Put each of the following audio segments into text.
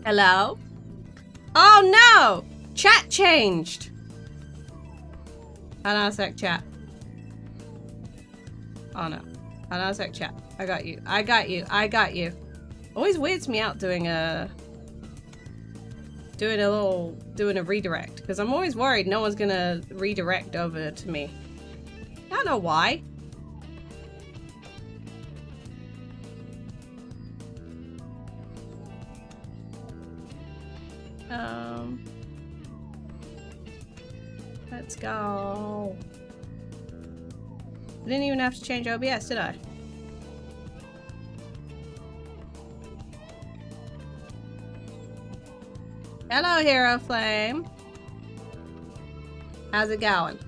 Hello? Oh no! Chat changed! Hold on a sec, chat. Oh no. Hold on a sec, chat. I got you. I got you. I got you. Always weirds me out doing a redirect. Because I'm always worried no one's gonna redirect over to me. I don't know why. Let's go. I didn't even have to change OBS, did I? Hello, Hero Flame. How's it going?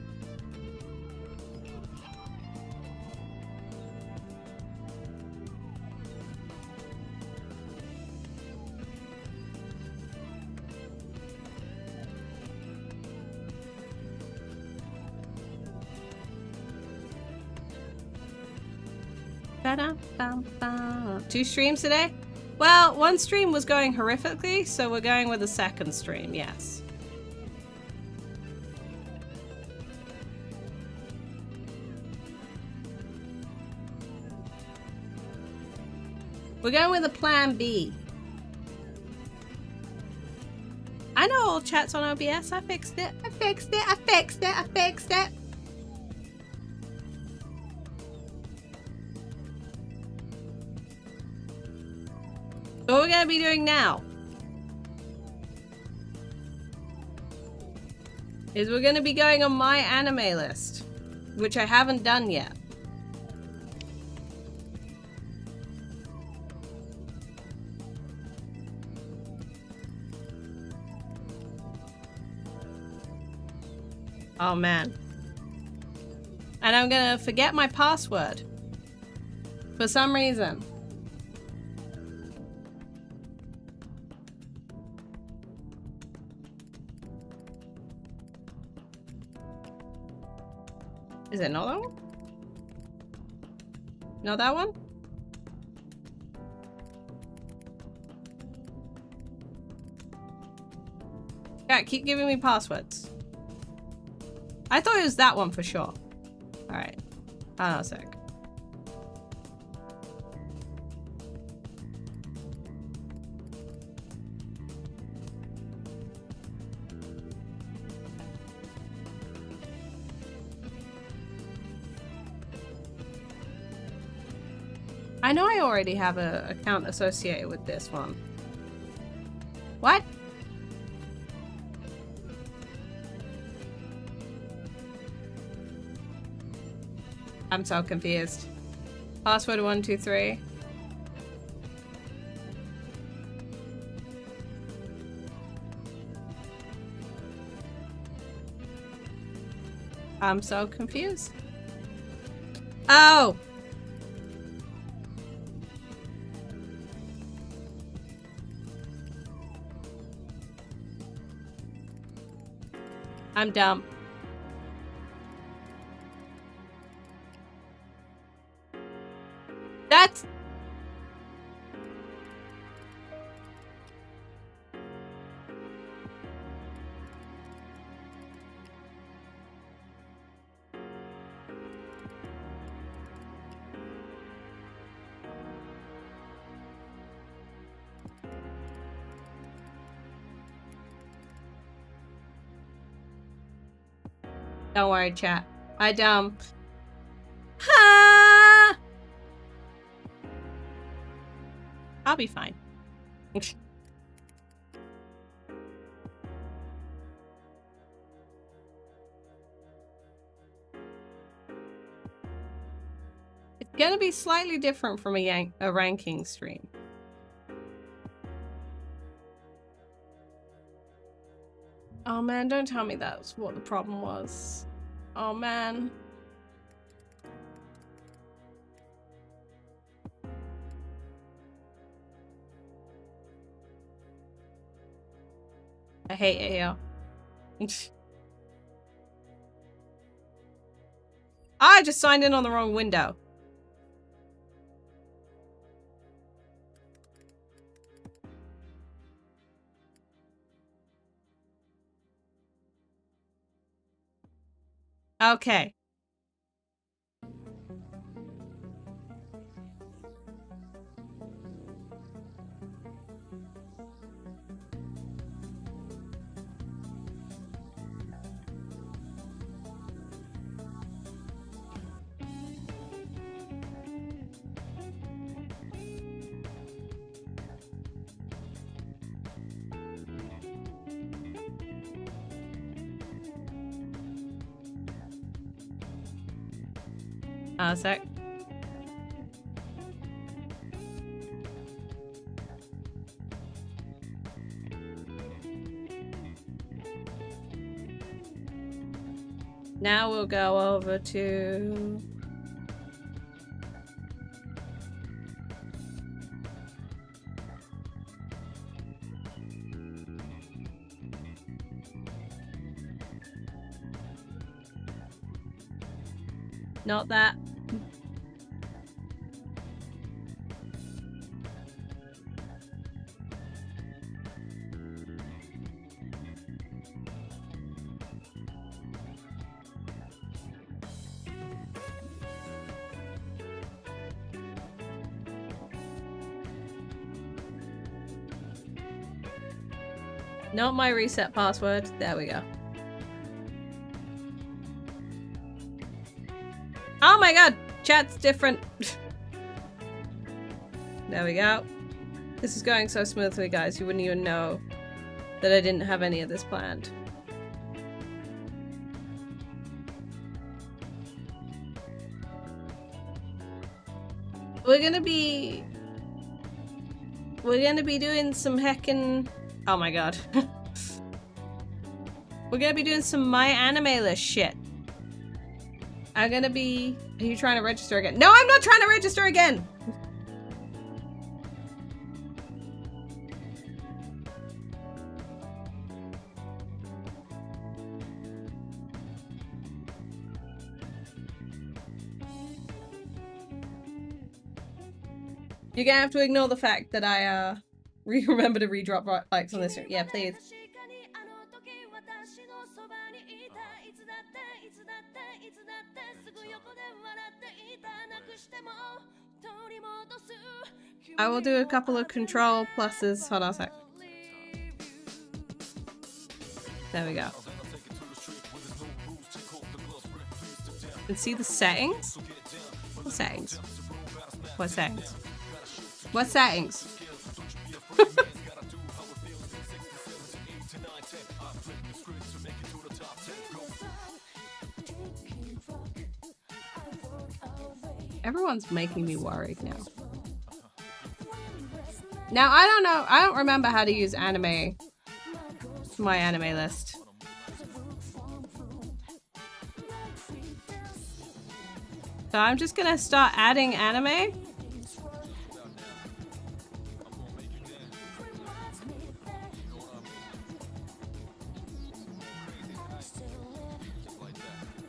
Two streams today? Well, one stream was going horrifically, so we're going with a second stream, yes. We're going with a plan B. I know all chats on OBS. I fixed it. I fixed it. I fixed it. I fixed it. What we're going to be doing now is we're going to be going on my anime list, which I haven't done yet. Oh man. And I'm going to forget my password for some reason. Is it not that one? Not that one? Yeah, keep giving me passwords. I thought it was that one for sure. Alright. Hold on a sec. I know I already have an account associated with this one. What? I'm so confused. Password 123. I'm so confused. Oh! I'm dumb. That's... Don't worry, chat. I dumb. Ha! I'll be fine. It's gonna be slightly different from a ranking stream. Oh man, don't tell me that's what the problem was. Oh man. I hate it here. I just signed in on the wrong window. Okay. A sec. Now we'll go over to... Not that. Not my reset password. There we go. Oh my god! Chat's different. There we go. This is going so smoothly, guys. You wouldn't even know that I didn't have any of this planned. We're gonna be doing some heckin'... Oh my god. We're gonna be doing some My Anime List shit. I'm gonna be... Are you trying to register again? No, I'm not trying to register again! You're gonna have to ignore the fact that I, remember to redrop likes on this. Yeah, please. I will do a couple of control pluses. Hold on a sec. There we go. And see the settings? What settings? What settings? What settings? Everyone's making me worried now. Now, I don't know. I don't remember how to use anime. My anime list. So I'm just gonna start adding anime.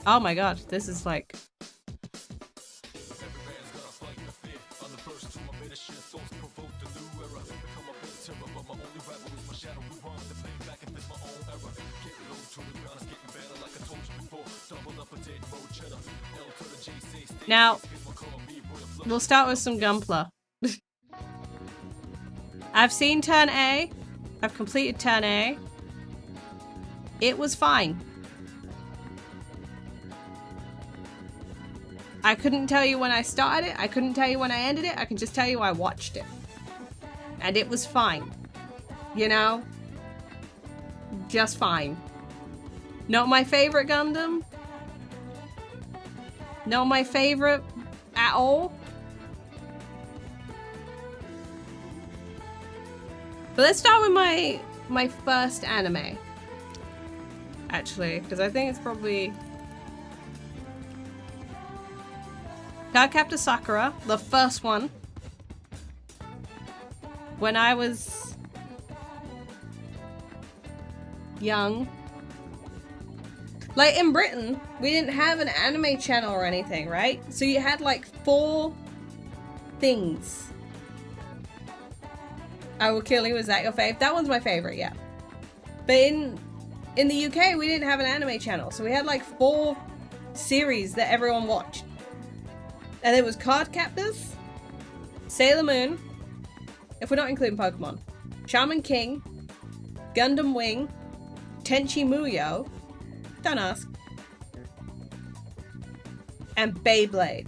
Oh my god, this is like... Now, we'll start with some Gunpla. I've seen Turn A. I've completed Turn A. It was fine. I couldn't tell you when I started it. I couldn't tell you when I ended it. I can just tell you I watched it. And it was fine. You know? Just fine. Not my favorite Gundam. Not my favorite at all. But let's start with my first anime. Actually, because I think it's probably... Cardcaptor Sakura, the first one. When I was young. Like in Britain, we didn't have an anime channel or anything, right? So you had like 4 things. I Will Kill You, is that your fave? That one's my favorite, yeah. But in the UK, we didn't have an anime channel. So we had like 4 series that everyone watched. And it was Card Captors, Sailor Moon, if we're not including Pokemon, Shaman King, Gundam Wing, Tenchi Muyo, don't ask, and Beyblade,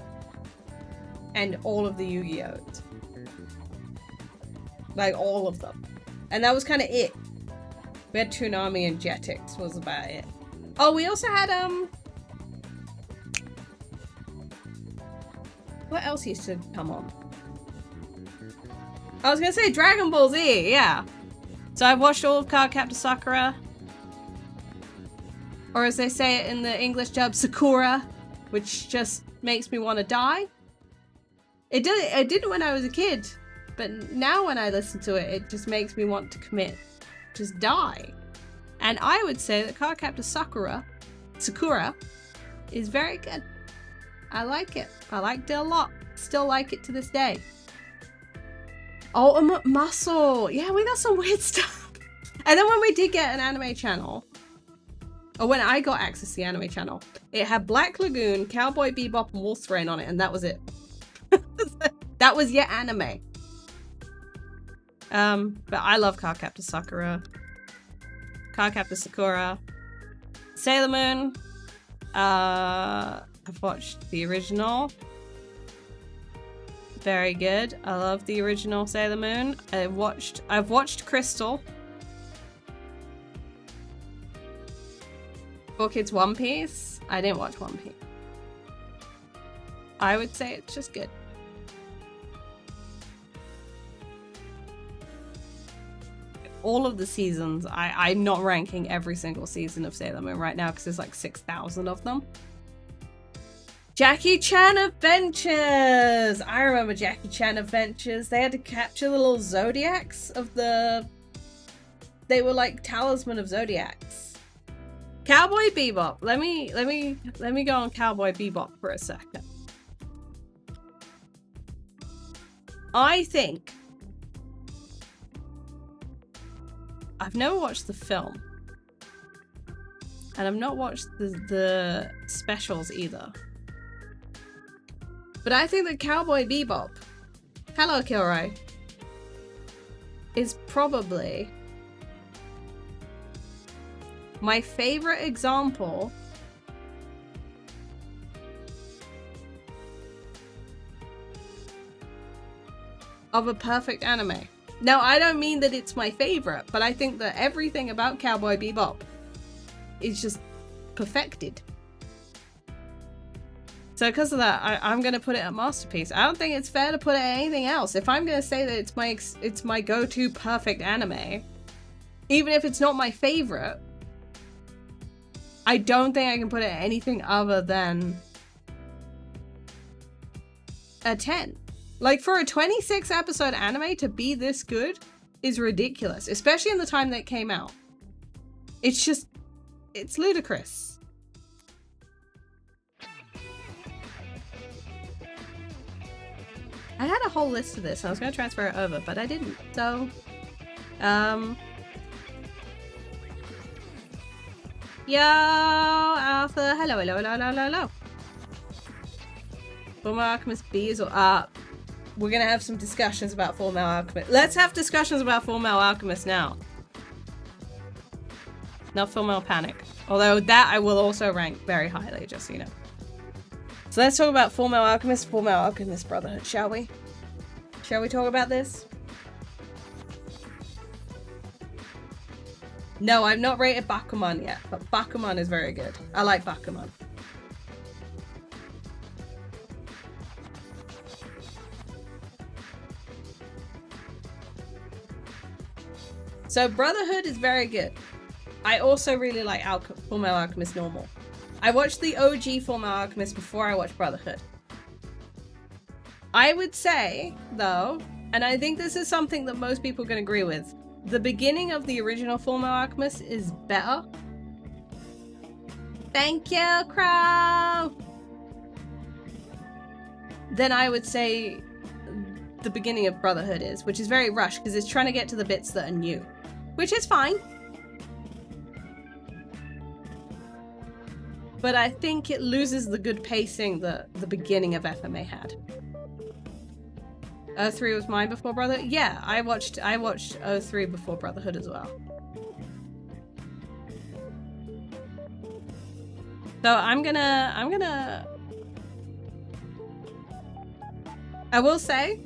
and all of the Yu-Gi-Ohs. Like, all of them. And that was kind of it. We had Toonami and Jetix was about it. Oh, we also had, what else used to come on? I was gonna say Dragon Ball Z, yeah. So I've watched all of Cardcaptor Sakura. Or as they say it in the English dub, Sakura, which just makes me want to die. It didn't when I was a kid, but now when I listen to it, it just makes me want to commit. Just die. And I would say that Cardcaptor Sakura is very good. I like it. I liked it a lot. Still like it to this day. Ultimate Muscle. Yeah, we got some weird stuff. And then when we did get an anime channel, or when I got access to the anime channel, it had Black Lagoon, Cowboy Bebop, and Wolf's Rain on it, and that was it. That was your anime. But I love Cardcaptor Sakura. Cardcaptor Sakura. Sailor Moon. I've watched the original. Very good. I love the original Sailor Moon. I've watched Crystal. 4Kids One Piece. I didn't watch One Piece. I would say it's just good. All of the seasons, I'm not ranking every single season of Sailor Moon right now because there's like 6,000 of them. Jackie Chan Adventures! I remember Jackie Chan Adventures. They had to capture the little zodiacs of the... They were like talisman of zodiacs. Cowboy Bebop. Let me go on Cowboy Bebop for a second. I think... I've never watched the film. And I've not watched the specials either. But I think that Cowboy Bebop, hello Kilroy, is probably my favorite example of a perfect anime. Now, I don't mean that it's my favorite, but I think that everything about Cowboy Bebop is just perfected. So because of that, I'm going to put it at Masterpiece. I don't think it's fair to put it at anything else. If I'm going to say that it's my go-to perfect anime, even if it's not my favorite, I don't think I can put it at anything other than a 10. Like, for a 26 episode anime to be this good is ridiculous, especially in the time that it came out. It's ludicrous. I had a whole list of this. I was going to transfer it over, but I didn't. So, yo, Arthur. Hello. Fullmetal Alchemist B is up. We're going to have some discussions about Fullmetal Alchemist. Let's have discussions about Fullmetal Alchemist now. Not Fullmetal Panic. Although that I will also rank very highly, just so you know. So let's talk about Fullmetal Alchemist Brotherhood, shall we? Shall we talk about this? No, I've not rated Bakuman yet, but Bakuman is very good. I like Bakuman. So Brotherhood is very good. I also really like Fullmetal Alchemist Normal. I watched the OG Fullmetal Alchemist before I watched Brotherhood. I would say, though, and I think this is something that most people can agree with, the beginning of the original Fullmetal Alchemist is better. Thank you, Crow! Then I would say the beginning of Brotherhood is, which is very rushed because it's trying to get to the bits that are new, which is fine. but I think it loses the good pacing that the beginning of FMA had. 03 was mine before Brotherhood. Yeah, I watched 03 before Brotherhood as well. So I will say,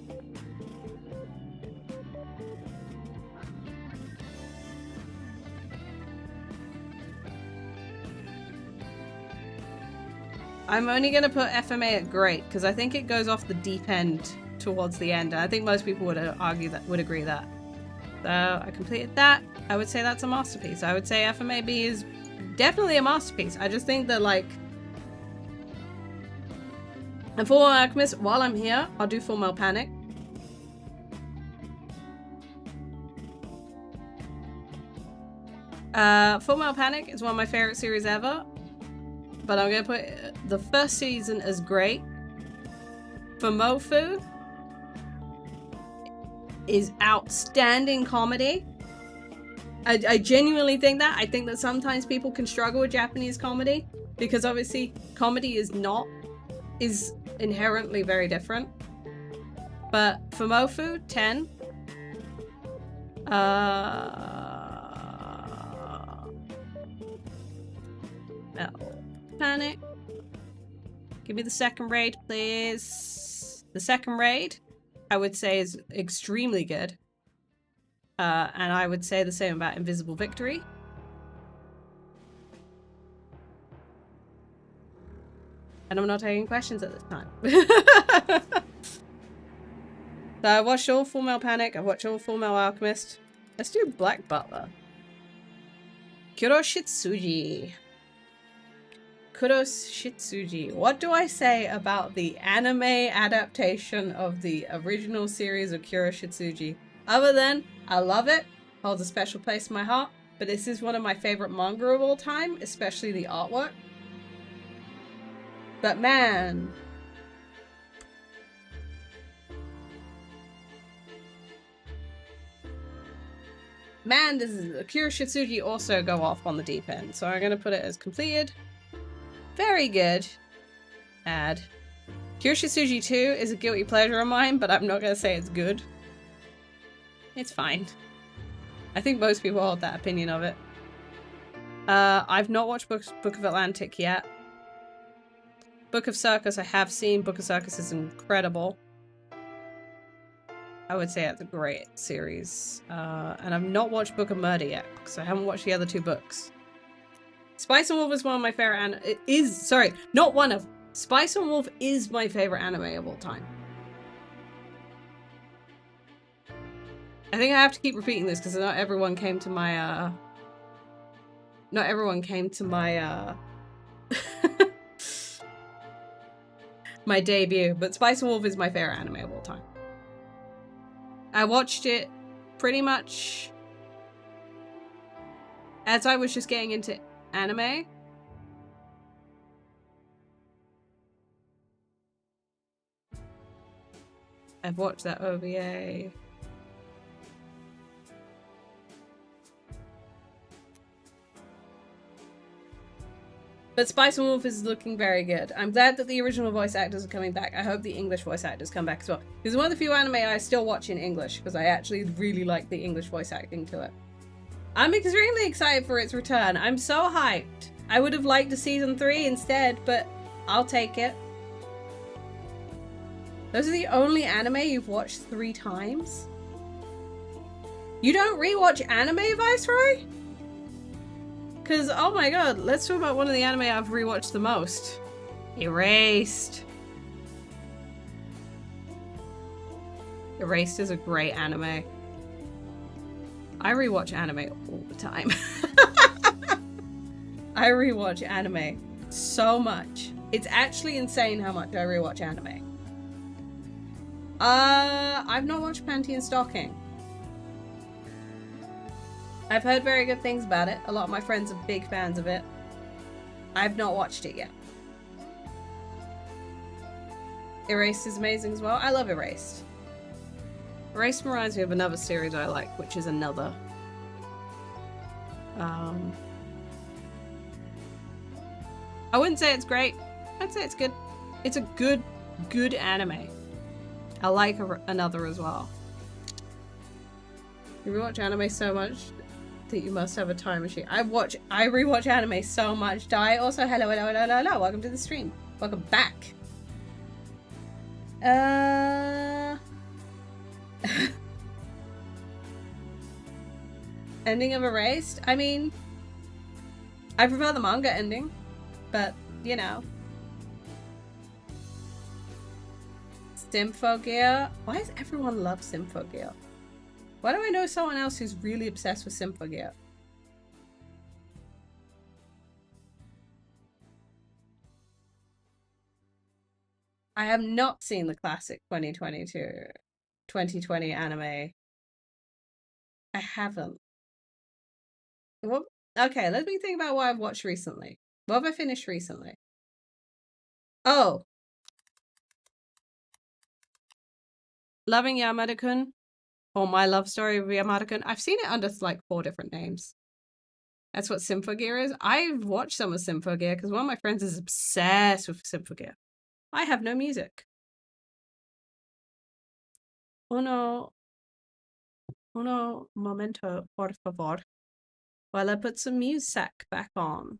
I'm only gonna put FMA at great because I think it goes off the deep end towards the end. And I think most people would argue that, would agree that. So I completed that. I would say that's a masterpiece. I would say FMAB is definitely a masterpiece. I just think that, like, and Full Metal Alchemist, while I'm here, I'll do Full Metal Panic. Full Metal Panic is one of my favorite series ever, but I'm gonna put the first season as great. Fumofu is outstanding comedy. I genuinely think that. I think that sometimes people can struggle with Japanese comedy because obviously comedy is inherently very different. But Fumofu, 10. Metal Panic. Give me the second raid, please. The second raid, I would say, is extremely good. And I would say the same about Invisible Victory. And I'm not taking questions at this time. So I watched all Full Metal Panic. I watched all Full Metal Alchemist. Let's do Black Butler. Kuroshitsuji. Kuroshitsuji. What do I say about the anime adaptation of the original series of Kuroshitsuji? Other than, I love it, holds a special place in my heart, but this is one of my favorite manga of all time, especially the artwork. But man, does Kuroshitsuji also go off on the deep end, so I'm gonna put it as completed. Very good. Add. Kuroshitsuji 2 is a guilty pleasure of mine, but I'm not gonna say it's good. It's fine. I think most people hold that opinion of it. I've not watched Book of Atlantic yet. Book of Circus I have seen. Book of Circus is incredible. I would say it's a great series. And I've not watched Book of Murder yet, because I haven't watched the other two books. Spice and Wolf is one of my favorite Spice and Wolf is my favorite anime of all time. I think I have to keep repeating this because not everyone came to my my debut, but Spice and Wolf is my favorite anime of all time. I watched it pretty much as I was just getting into anime. I've watched that OVA. But Spice and Wolf is looking very good. I'm glad that the original voice actors are coming back. I hope the English voice actors come back as well. This is one of the few anime I still watch in English because I actually really like the English voice acting to it. I'm extremely excited for its return. I'm so hyped. I would have liked a season 3 instead, but I'll take it. Those are the only anime you've watched 3 times? You don't rewatch anime, Viceroy? Because, oh my god, let's talk about one of the anime I've rewatched the most. Erased. Erased is a great anime. I rewatch anime all the time. I rewatch anime so much. It's actually insane how much I rewatch anime. I've not watched Panty and Stocking. I've heard very good things about it. A lot of my friends are big fans of it. I've not watched it yet. Erased is amazing as well. I love Erased. Erased reminds me of another series I like, which is Another. I wouldn't say it's great. I'd say it's good. It's a good anime. I like another as well. You rewatch anime so much that you must have a time machine. I rewatch anime so much. Die also. Hello. Welcome to the stream. Welcome back. Ending of Erased? I mean, I prefer the manga ending, but, you know. Symphogear? Why does everyone love Symphogear? Why do I know someone else who's really obsessed with Symphogear? I have not seen the classic 2020 anime. I haven't. Well, okay, let me think about what I've watched recently. What have I finished recently? Oh. Loving Yamada-kun, or My Love Story of Yamada-kun. I've seen it under like 4 different names. That's what Symphogear is. I've watched some of Symphogear because one of my friends is obsessed with Symphogear. I have no music. Uno momento, por favor. While I put some music back on.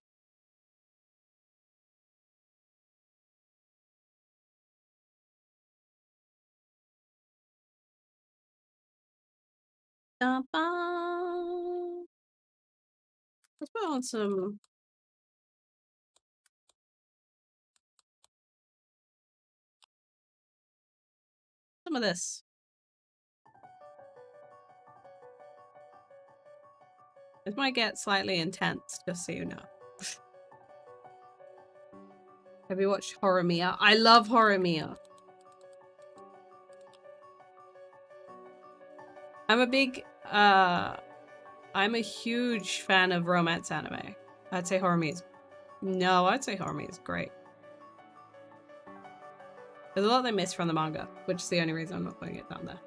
Let's put on some of this. This might get slightly intense, just so you know. Have you watched Horimiya? I love Horimiya. I'm a huge fan of romance anime. I'd say Horimiya is... No, I'd say Horimiya is great. There's a lot they miss from the manga, which is the only reason I'm not putting it down there.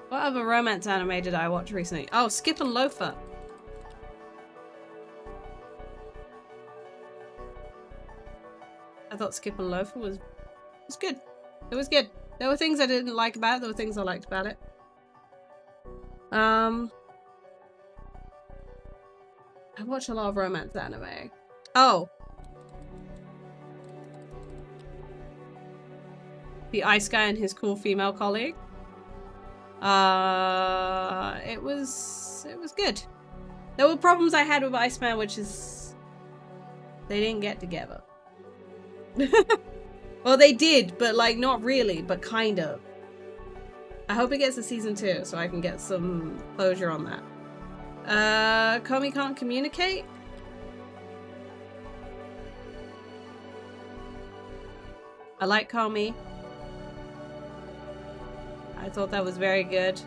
What other romance anime did I watch recently? Oh, Skip and Loafer. I thought Skip and Loafer was good. It was good. There were things I didn't like about it. There were things I liked about it. I watch a lot of romance anime. Oh. The Ice Guy and His Cool Female Colleague. It was good. There were problems I had with Iceman, which is they didn't get together. Well, they did, but like not really, but kind of. I hope it gets a season 2 so I can get some closure on that. Komi Can't Communicate. I like Komi. I thought that was very good.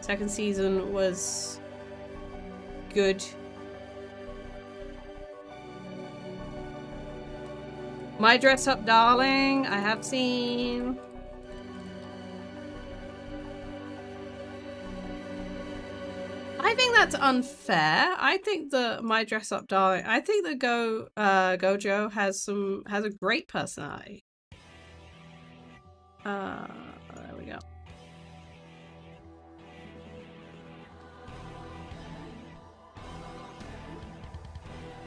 Second season was good. My Dress Up Darling, I have seen. I think that's unfair. I think the My Dress Up Darling, I think that Gojo has a great personality. There we go.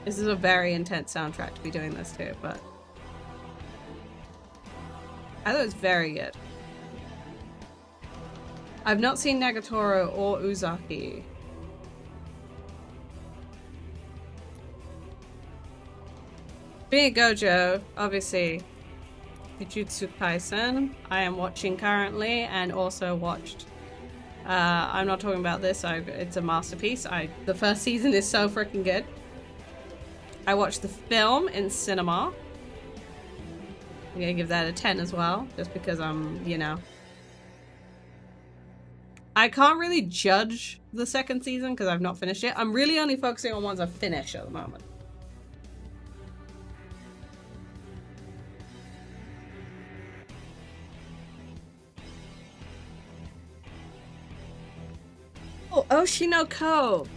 This is a very intense soundtrack to be doing this to, but I thought it was very good. I've not seen Nagatoro or Uzaki. Being a Gojo, obviously, Jujutsu Kaisen, I am watching currently, and also watched. I'm not talking about this. It's a masterpiece. The first season is so freaking good. I watched the film in cinema. I'm gonna give that a 10 as well, just because I'm, you know. I can't really judge the second season because I've not finished it. I'm really only focusing on ones I've finished at the moment. Oh, Oshinoko.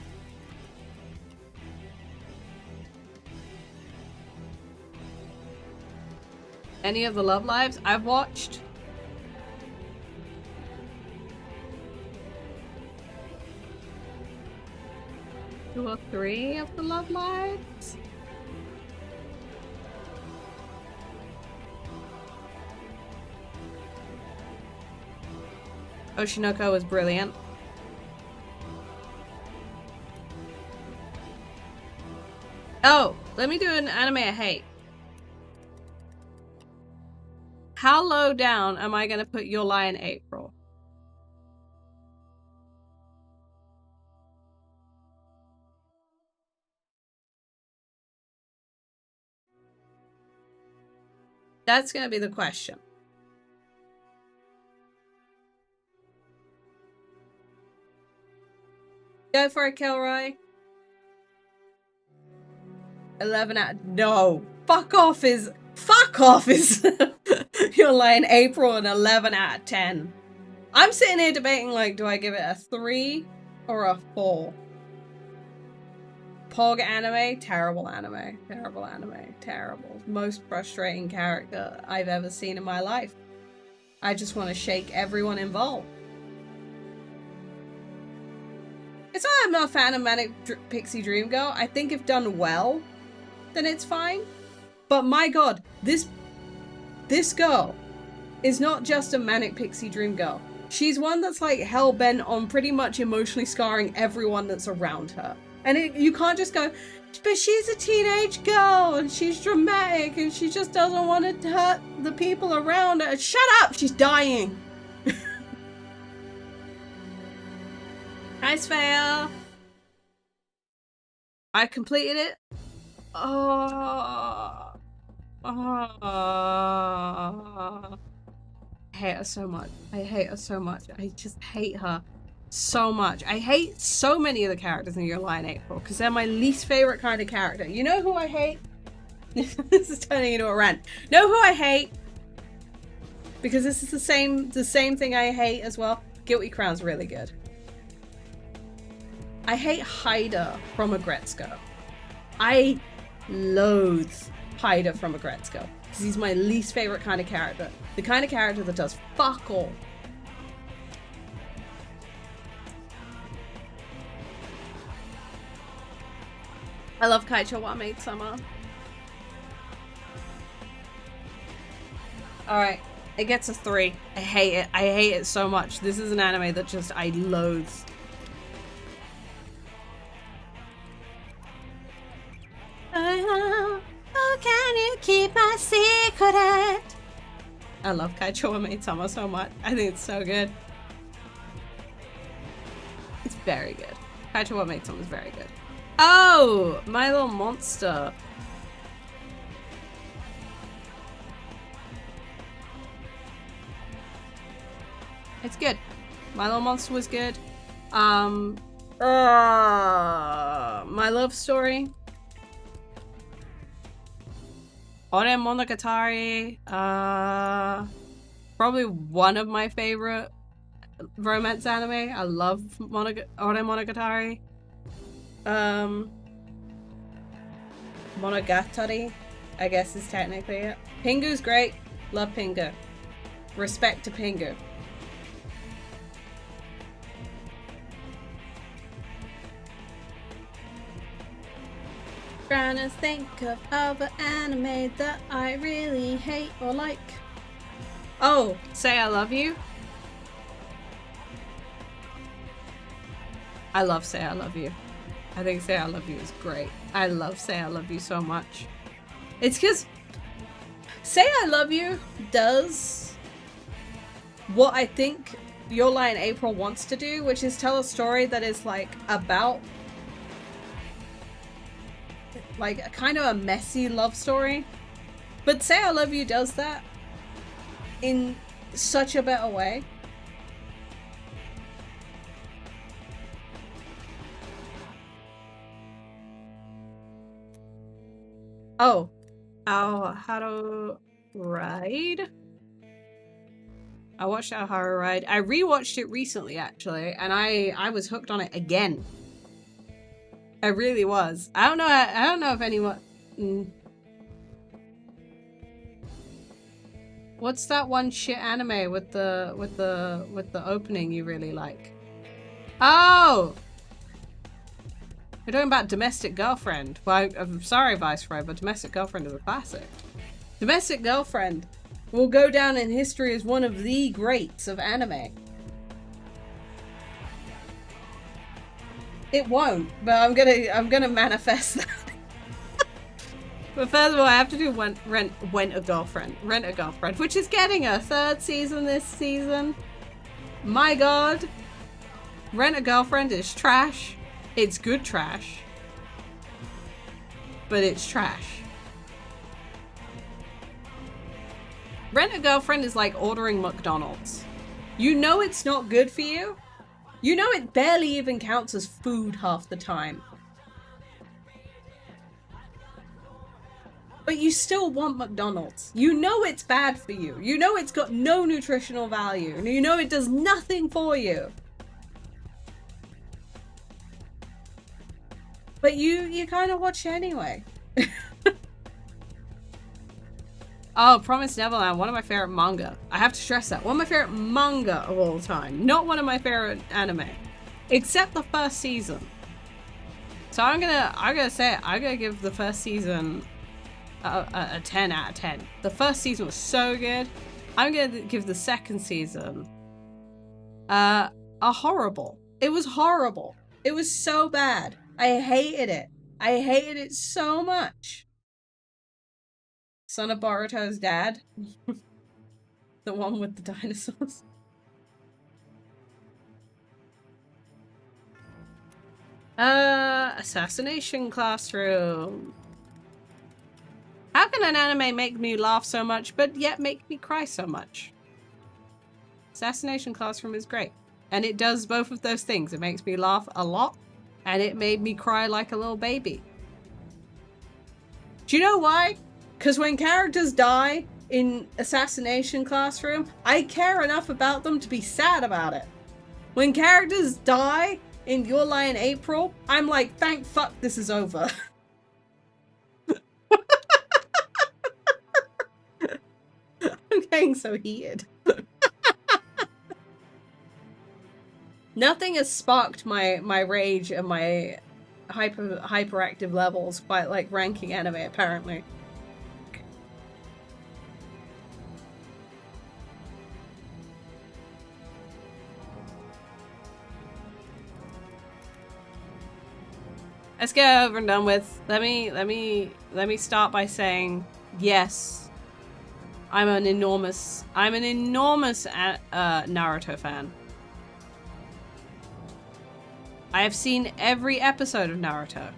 Any of the Love Lives I've watched? Two or three of the Love Lives? Oshinoko was brilliant. Oh, let me do an anime I hate. How low down am I going to put Your Lie in April? That's going to be the question. Go for it, Kilroy. 11 out. No. Fuck off is Your Lie in April and 11 out of 10. I'm sitting here debating, like, do I give it a 3 or a 4? Pog anime, terrible anime. Terrible anime. Terrible. Most frustrating character I've ever seen in my life. I just want to shake everyone involved. It's not that I'm not a fan of Manic Pixie Dream Girl. I think if done well, then it's fine. But my god, this girl is not just a Manic Pixie Dream Girl. She's one that's like hell-bent on pretty much emotionally scarring everyone that's around her. And you can't just go, but she's a teenage girl and she's dramatic and she just doesn't want to hurt the people around her. Shut up! She's dying! Nice fail. I completed it. Oh. I hate her so much. I hate her so much. I just hate her so much. I hate so many of the characters in Your Lie in April because they're my least favorite kind of character. You know who I hate? This is turning into a rant. Know who I hate? Because this is the same thing I hate as well. Guilty Crown's really good. I hate Haida from Agretzko. I loathe Haida from Agretzko because he's my least favorite kind of character. The kind of character that does fuck all. I love Kaicho Wa Made Summer. Alright, it gets a 3. I hate it. I hate it so much. This is an anime that just I loathe. Oh, can you keep my secret? I love Kaicho Wa Made Summer so much. I think it's so good. It's very good. Kaicho Wa Made Summer is very good. Oh, My Little Monster. It's good. My Little Monster was good. My Love Story. Ore Monogatari. Probably one of my favorite romance anime. I love Ore Monogatari. Monogatari, I guess is technically it. Pingu's great. Love Pingu. Respect to Pingu. Trying to think of other anime that I really hate or like. Oh, Say I Love You. I love Say I Love You. I think Say I Love You is great. I love Say I Love You so much. It's because Say I Love You does what I think Your Lie in April wants to do, which is tell a story that is like about like a kind of a messy love story. But Say I Love You does that in such a better way. Oh. Oh, How to Ride? I watched How to Ride. I rewatched it recently, actually, and I was hooked on it again. I really was. I don't know if anyone... What's that one shit anime with the opening you really like? Oh! We're talking about Domestic Girlfriend. Well, I'm sorry, Viceroy, but Domestic Girlfriend is a classic. Domestic Girlfriend will go down in history as one of the greats of anime. It won't, but I'm gonna manifest that. But first of all, I have to do Rent a Girlfriend, which is getting a 3rd season this season. My god. Rent a Girlfriend is trash. It's good trash. But it's trash. Rent a Girlfriend is like ordering McDonald's. You know it's not good for you. You know it barely even counts as food half the time. But you still want McDonald's. You know it's bad for you. You know it's got no nutritional value. You know it does nothing for you. But you kind of watch it anyway. Oh, Promised Neverland, one of my favorite manga. I have to stress that. One of my favorite manga of all time. Not one of my favorite anime. Except the 1st season. So I'm gonna say it. I'm gonna give the 1st season a 10 out of 10. The 1st season was so good. I'm gonna give the 2nd season a horrible. It was horrible. It was so bad. I hated it. I hated it so much. Son of Boruto's dad. The one with the dinosaurs. Assassination Classroom. How can an anime make me laugh so much, but yet make me cry so much? Assassination Classroom is great. And it does both of those things. It makes me laugh a lot, and it made me cry like a little baby. Do you know why? Because when characters die in Assassination Classroom, I care enough about them to be sad about it. When characters die in Your Lie in April, I'm like, thank fuck this is over. I'm getting so heated. Nothing has sparked my rage and my hyperactive levels quite like ranking anime, apparently. Let's get over and done with. Let me start by saying yes. I'm an enormous Naruto fan. I have seen every episode of Naruto.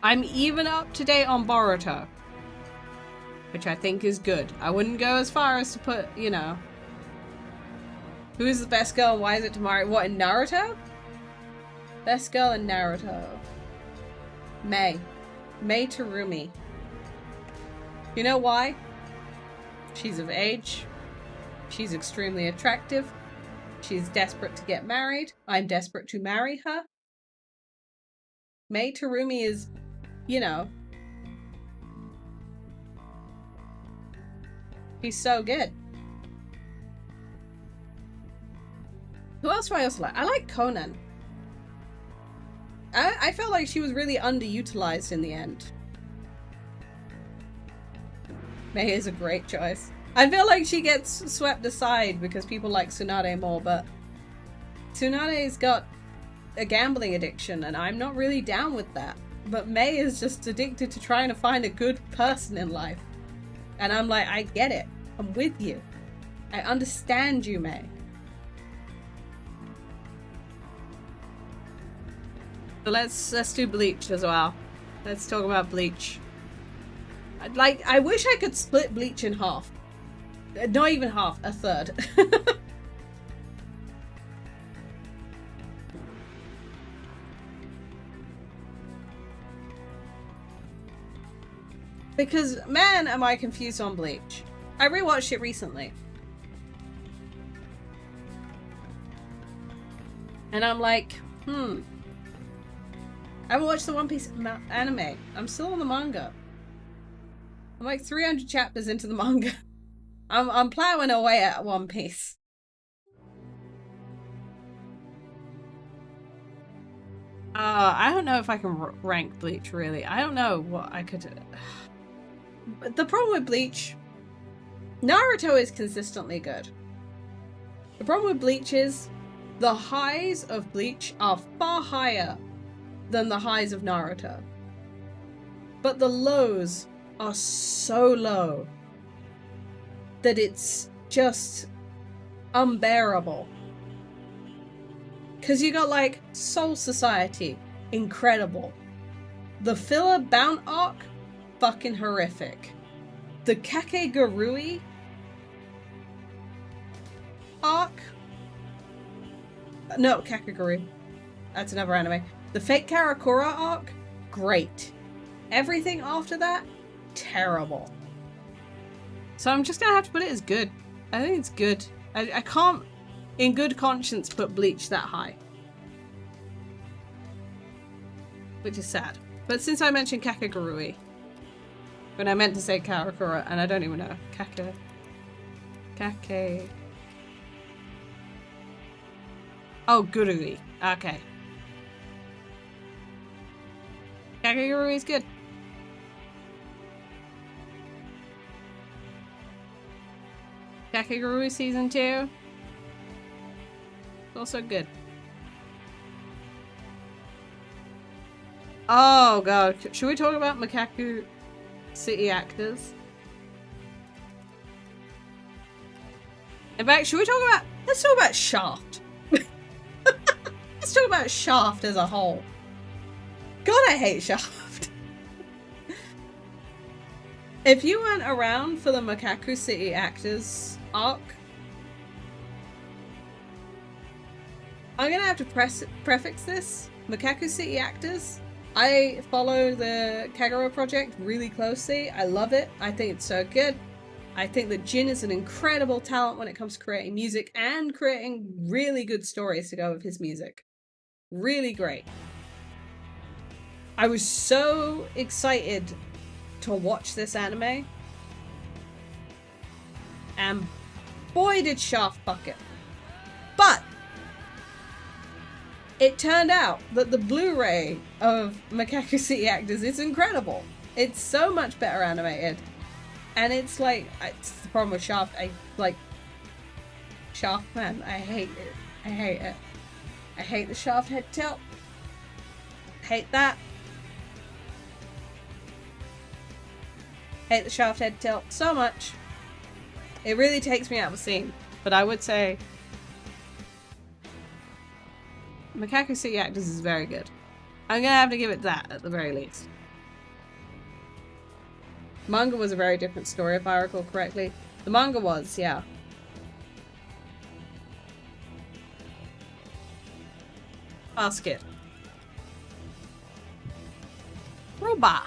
I'm even up to date on Boruto, which I think is good. I wouldn't go as far as to put, you know, who's the best girl and why is it Tamari? What, in Naruto? Best girl in Naruto. Mei Terumi. You know why? She's of age. She's extremely attractive. She's desperate to get married. I'm desperate to marry her. Mei Terumi is, you know, she's so good. Who else do I also like? I like Conan. I felt like she was really underutilized in the end. Mei is a great choice. I feel like she gets swept aside because people like Tsunade more, but Tsunade's got a gambling addiction and I'm not really down with that. But Mei is just addicted to trying to find a good person in life. And I'm like, I get it. I'm with you. I understand you, Mei. So let's do Bleach as well. Let's talk about Bleach. Like, I wish I could split Bleach in half. Not even half, a third. Because, man, am I confused on Bleach. I rewatched it recently. And I'm like, I haven't watched the One Piece anime. I'm still on the manga. I'm like 300 chapters into the manga. I'm plowing away at One Piece. I don't know if I can rank Bleach, really. I don't know what I could... But the problem with Bleach... Naruto is consistently good. The problem with Bleach is the highs of Bleach are far higher than the highs of Naruto. But the lows are so low that it's just unbearable. Because you got like Soul Society, incredible. The filler Bound arc, fucking horrific. The Kakegurui arc, no, Kakegurui, that's another anime. The Fake Karakura arc, great. Everything after that, terrible. So I'm just gonna have to put it as good. I think it's good. I can't, in good conscience, put Bleach that high. Which is sad. But since I mentioned Kakegurui, when I meant to say Karakura, and I don't even know. Kake... Oh, Gurui. Okay. Kakegurui is good. Kakegurui Season 2. Also good. Oh god. Should we talk about Macaque City actors? In fact, should we talk about... Let's talk about Shaft. Let's talk about Shaft as a whole. God, I hate Shaft. If you weren't around for the Macaque City actors arc, I'm gonna have to prefix this. Macaque City actors. I follow the Kagura project really closely. I love it. I think it's so good. I think that Jin is an incredible talent when it comes to creating music and creating really good stories to go with his music. Really great. I was so excited to watch this anime. And boy did Shaft fuck it. But it turned out that the Blu-ray of Macaque City Actors is incredible. It's so much better animated. And it's like, it's the problem with Shaft. I like Shaft, man. I hate it. I hate it. I hate the Shaft head tilt. Hate that. Hate the Shaft head tilt so much. It really takes me out of the scene. But I would say Macaque City Actors is very good. I'm gonna have to give it that at the very least. Manga was a very different story, if I recall correctly. The manga was, yeah. Basket. Ruba.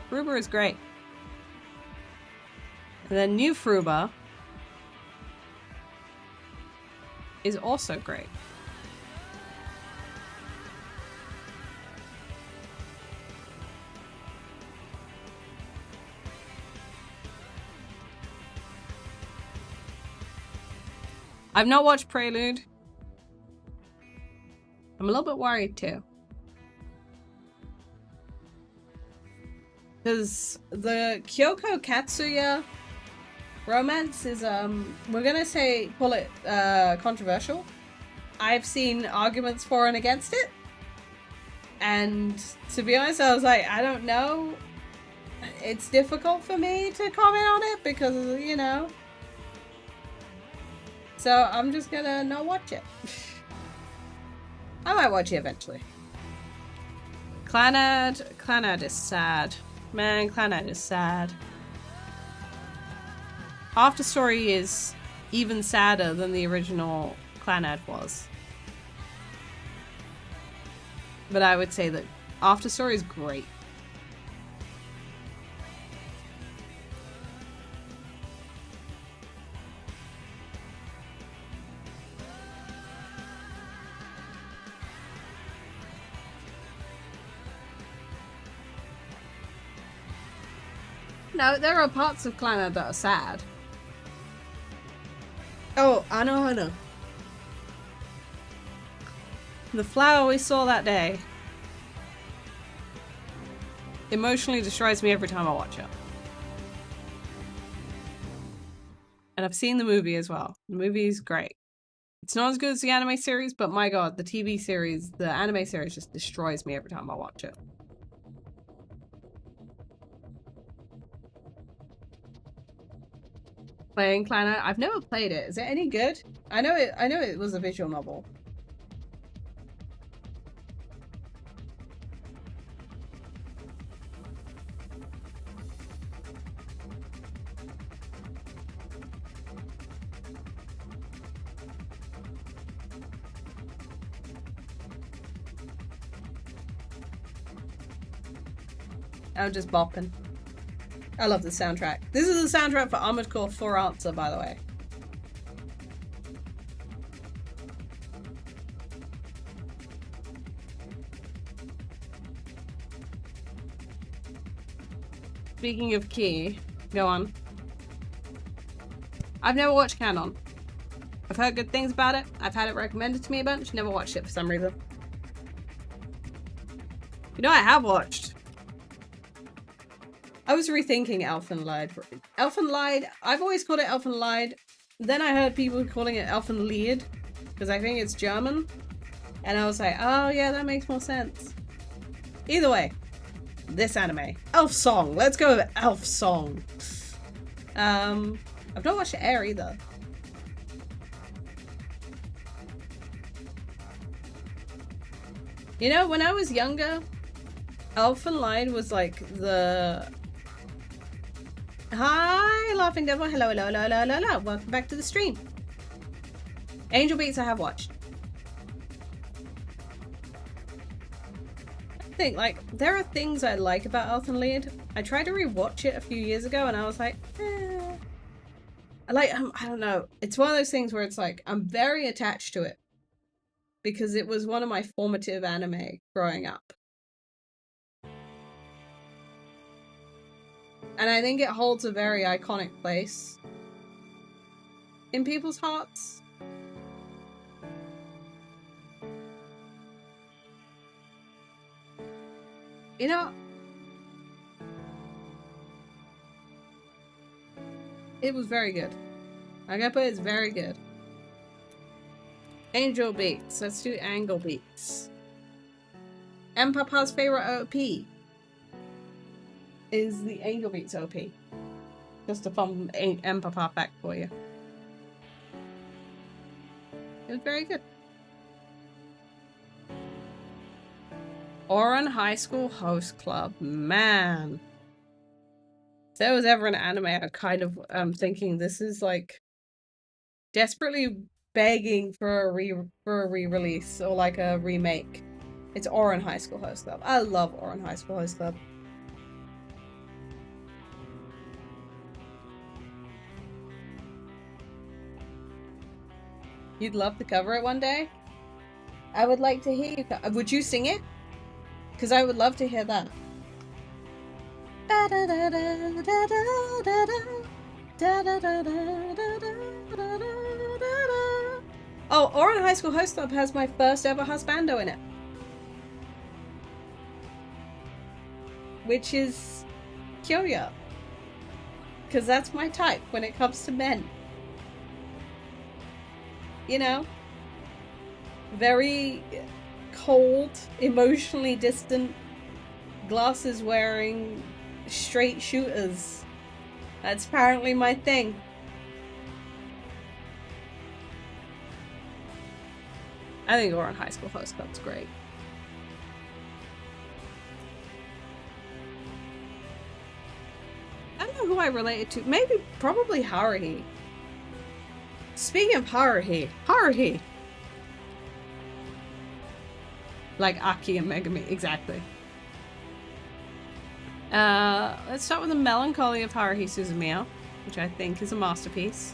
Fruba is great. And then New Fruba is also great. I've not watched Prelude. I'm a little bit worried too. Because the Kyoko Katsuya romance is, we're gonna call it controversial. I've seen arguments for and against it. And to be honest, I was like, I don't know. It's difficult for me to comment on it because, you know. So I'm just gonna not watch it. I might watch it eventually. Clannad is sad. Man, Clannad is sad. After Story is even sadder than the original Clannad was. But I would say that After Story is great. No, there are parts of Clannad that are sad. Oh, I know. The flower we saw that day emotionally destroys me every time I watch it. And I've seen the movie as well. The movie is great. It's not as good as the anime series, but my god, the TV series, the anime series just destroys me every time I watch it. Playing Clannad. I've never played it. Is it any good? I know it was a visual novel. I'm just bopping. I love the soundtrack. This is the soundtrack for Armored Core 4 Answer, by the way. Speaking of Key, go on. I've never watched Canon. I've heard good things about it. I've had it recommended to me a bunch. Never watched it for some reason. You know, I have watched. I was rethinking Elfen Lied. Elfen Lied, I've always called it Elfen Lied. Then I heard people calling it Elfen Lied, because I think it's German. And I was like, oh yeah, that makes more sense. Either way, this anime. Elf Song. Let's go with Elf Song. I've not watched Air either. You know, when I was younger, Elfen Lied was like the... Hi, Laughing Devil. Hello. Welcome back to the stream. Angel Beats I have watched. I think, like, there are things I like about Elfen Lied. I tried to rewatch it a few years ago and I was like, eh. I don't know. It's one of those things where it's like, I'm very attached to it. Because it was one of my formative anime growing up. And I think it holds a very iconic place in people's hearts. You know, it was very good. I gotta put it's very good. Angel Beats. Let's do Angle Beats. M Papa's favorite OP is the Angel Beats OP. Just a fun M Papa fact for you. It was very good. Ouran High School Host Club. Man. If there was ever an anime I kind of thinking this is like desperately begging for a re-release or like a remake. It's Ouran High School Host Club. I love Ouran High School Host Club. You'd love to cover it one day? I would like to hear you. Would you sing it? Because I would love to hear that. Oh, Ouran High School Host Club has my first ever husbando in it. Which is Kyoya. Because that's my type when it comes to men. You know? Very cold, emotionally distant, glasses wearing, straight shooters. That's apparently my thing. I think Ouran High School Host Club's great. I don't know who I related to. Maybe, probably Haruhi. Speaking of Haruhi. Like Aki and Megami, exactly. Let's start with The Melancholy of Haruhi Suzumiya, which I think is a masterpiece.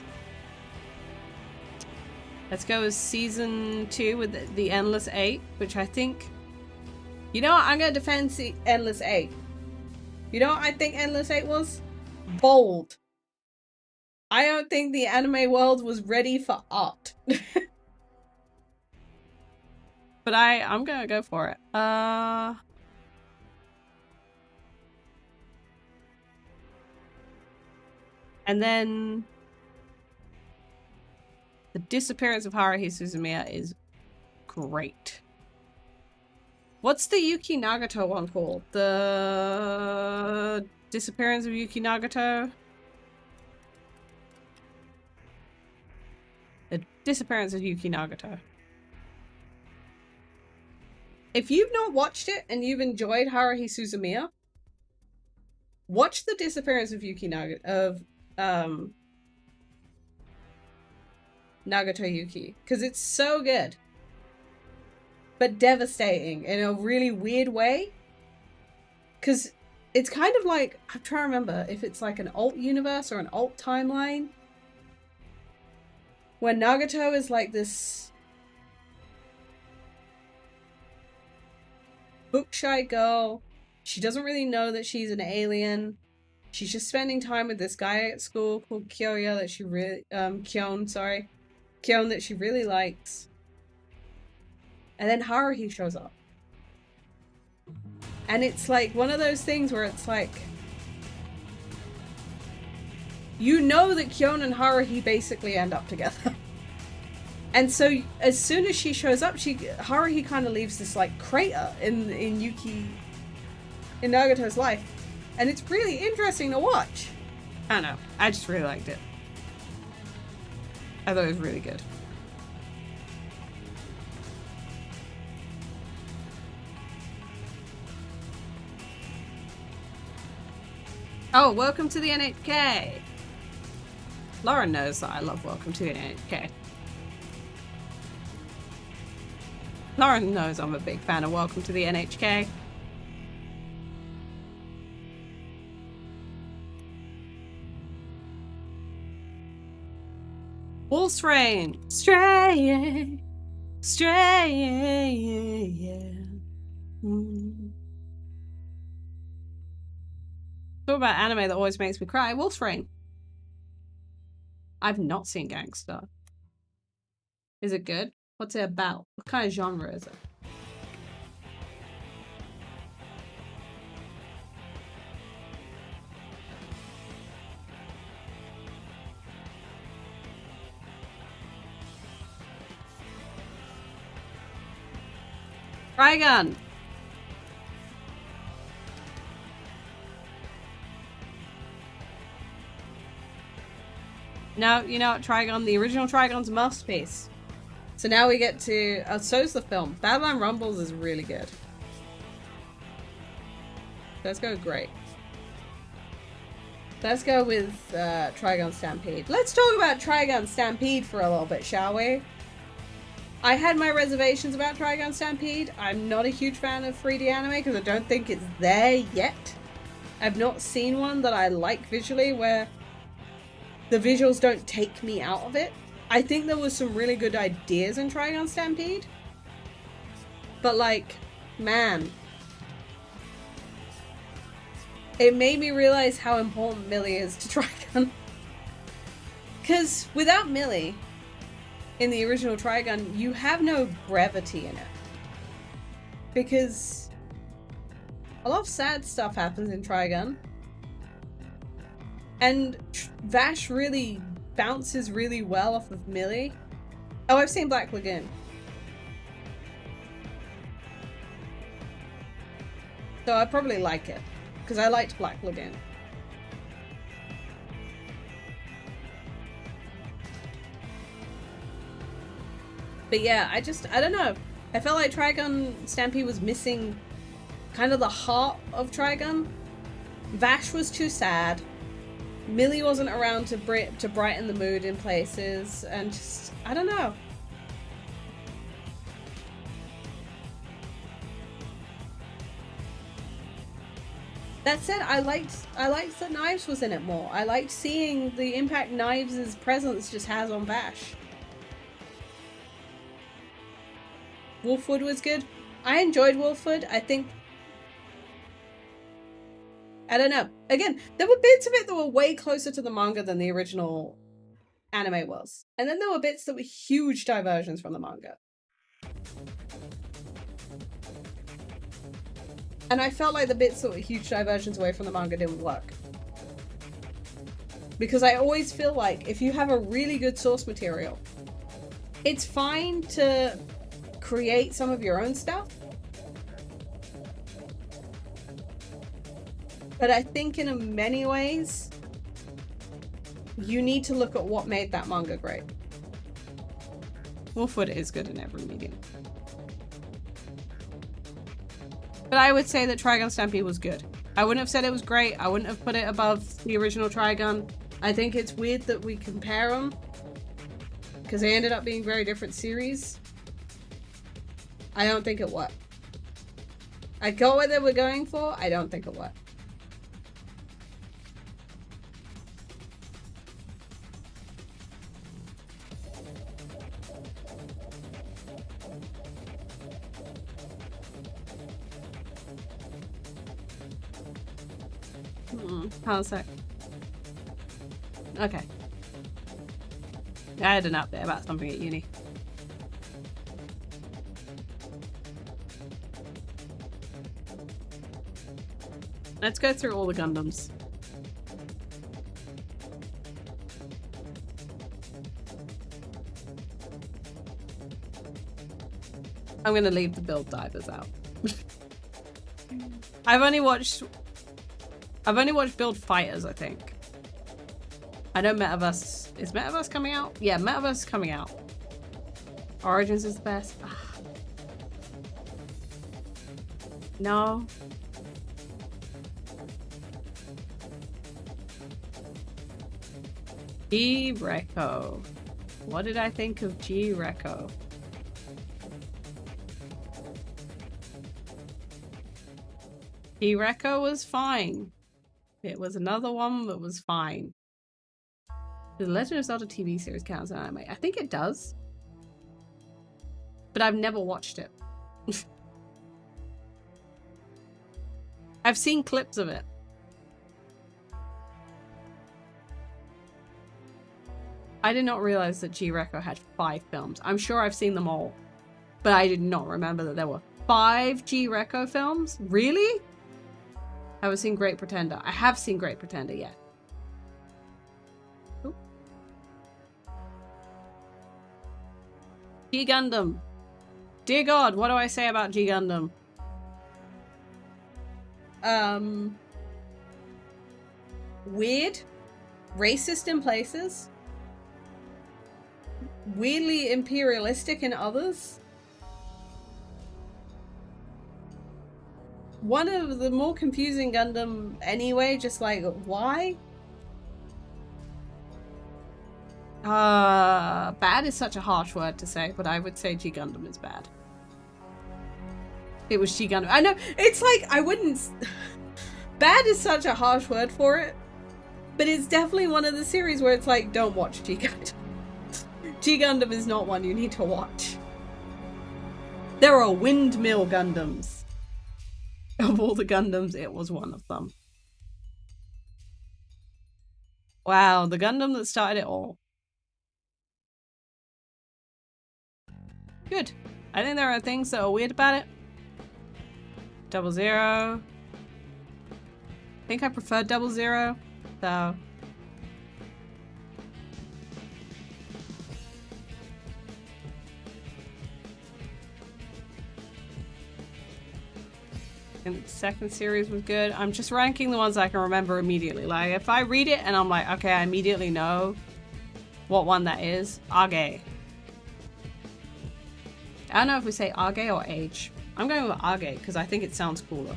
Let's go with season 2 with the Endless 8, which I think... You know what? I'm going to defend Endless 8. You know what I think Endless 8 was? Bold. I don't think the anime world was ready for art. But I'm going to go for it. And then... The Disappearance of Haruhi Suzumiya is great. What's the Yuki Nagato one called? The Disappearance of Yuki Nagato? The Disappearance of Yuki Nagato. If you've not watched it and you've enjoyed Haruhi Suzumiya, watch The Disappearance of Yuki Nagato, Nagato Yuki, because it's so good. But devastating in a really weird way. Because it's kind of like, I'm trying to remember if it's like an alt universe or an alt timeline. Where Nagato is like this book-shy girl. She doesn't really know that she's an alien. She's just spending time with this guy at school called Kyoya that she really, Kyon, sorry. Kyon that she really likes. And then Haruhi shows up. And it's like one of those things where it's like, you know that Kyon and Haruhi basically end up together. And so as soon as she shows up, Haruhi kind of leaves this like crater in Nagato's life. And it's really interesting to watch. I don't know. I just really liked it. I thought it was really good. Oh, welcome to the NHK. Lauren knows that I love Welcome to the NHK. Lauren knows I'm a big fan of Welcome to the NHK. Wolf's Rain. Stray. Talk about anime that always makes me cry. Wolf's Rain. I've not seen Gangster. Is it good? What's it about? What kind of genre is it? Trigun! No, you know what, Trigun, the original Trigun's a masterpiece. So now we get to, so's the film. Badland Rumbles is really good. Let's go great. Let's go with Trigun Stampede. Let's talk about Trigun Stampede for a little bit, shall we? I had my reservations about Trigun Stampede. I'm not a huge fan of 3D anime because I don't think it's there yet. I've not seen one that I like visually where the visuals don't take me out of it. I think there was some really good ideas in Trigun Stampede. But like, man. It made me realize how important Millie is to Trigun. Because without Millie, in the original Trigun, you have no brevity in it. Because a lot of sad stuff happens in Trigun. And Vash really bounces really well off of Millie. Oh, I've seen Black Lagoon. So I probably like it. Because I liked Black Lagoon. But yeah, I don't know. I felt like Trigun Stampede was missing kind of the heart of Trigun. Vash was too sad. Millie wasn't around to brighten the mood in places, and just, I don't know. That said, I liked that Knives was in it more. I liked seeing the impact Knives' presence just has on Vash. Wolfwood was good. I enjoyed Wolfwood. I think... I don't know. Again, there were bits of it that were way closer to the manga than the original anime was. And then there were bits that were huge diversions from the manga. And I felt like the bits that were huge diversions away from the manga didn't work. Because I always feel like if you have a really good source material, it's fine to create some of your own stuff. But I think in many ways, you need to look at what made that manga great. Wolfwood is good in every medium. But I would say that Trigun Stampede was good. I wouldn't have said it was great. I wouldn't have put it above the original Trigun. I think it's weird that we compare them, because they ended up being very different series. I don't think it worked. I got what they were going for. I don't think it worked. Hold a sec. Okay. I had an update about something at uni. Let's go through all the Gundams. I'm gonna leave the build divers out. I've only watched Build Fighters, I think. I know Metaverse... Is Metaverse coming out? Yeah, Metaverse is coming out. Origins is the best. Ugh. No. G-Reco. What did I think of G-Reco? G-Reco was fine. It was another one that was fine. The Legend of Zelda TV series counts as an anime. I think it does. But I've never watched it. I've seen clips of it. I did not realize that G-Reco had 5 films. I'm sure I've seen them all. But I did not remember that there were 5 G-Reco films? Really? I haven't seen Great Pretender. I have seen Great Pretender, yeah. Ooh. G Gundam. Dear God, what do I say about G Gundam? Weird. Racist in places. Weirdly imperialistic in others. One of the more confusing Gundam anyway, just like, why? Bad is such a harsh word to say, but I would say G Gundam is bad. It was G Gundam. I know, it's like, I wouldn't... Bad is such a harsh word for it, but it's definitely one of the series where it's like, don't watch G Gundam. G Gundam is not one you need to watch. There are windmill Gundams. Of all the Gundams, it was one of them. Wow, the Gundam that started it all. Good. I think there are things that are weird about it. 00. I think I prefer 00, so... And the second series was good. I'm just ranking the ones I can remember immediately. Like, if I read it and I'm like, okay, I immediately know what one that is. Age. I don't know if we say Arge or Age. I'm going with Arge because I think it sounds cooler.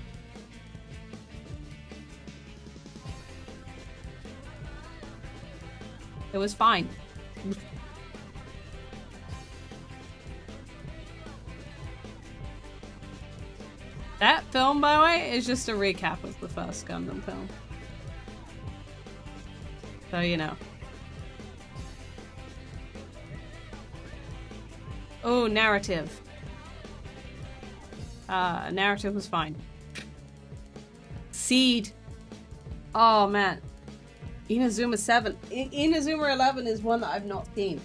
It was fine. That film, by the way, is just a recap of the first Gundam film. So, you know. Oh, narrative. Narrative was fine. Seed. Oh, man. Inazuma 7. Inazuma 11 is one that I've not seen.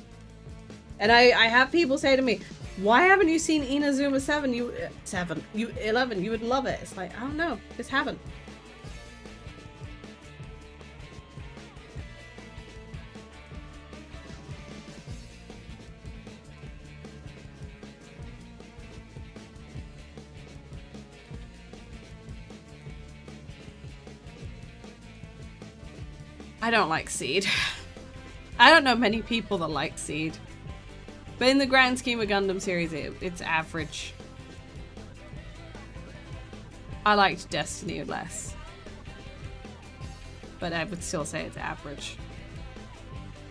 And I have people say to me, why haven't you seen Inazuma 7? You 11, you would love it. It's like, I don't know, just haven't. I don't like Seed. I don't know many people that like Seed. But in the grand scheme of Gundam series, it's average. I liked Destiny less. But I would still say it's average.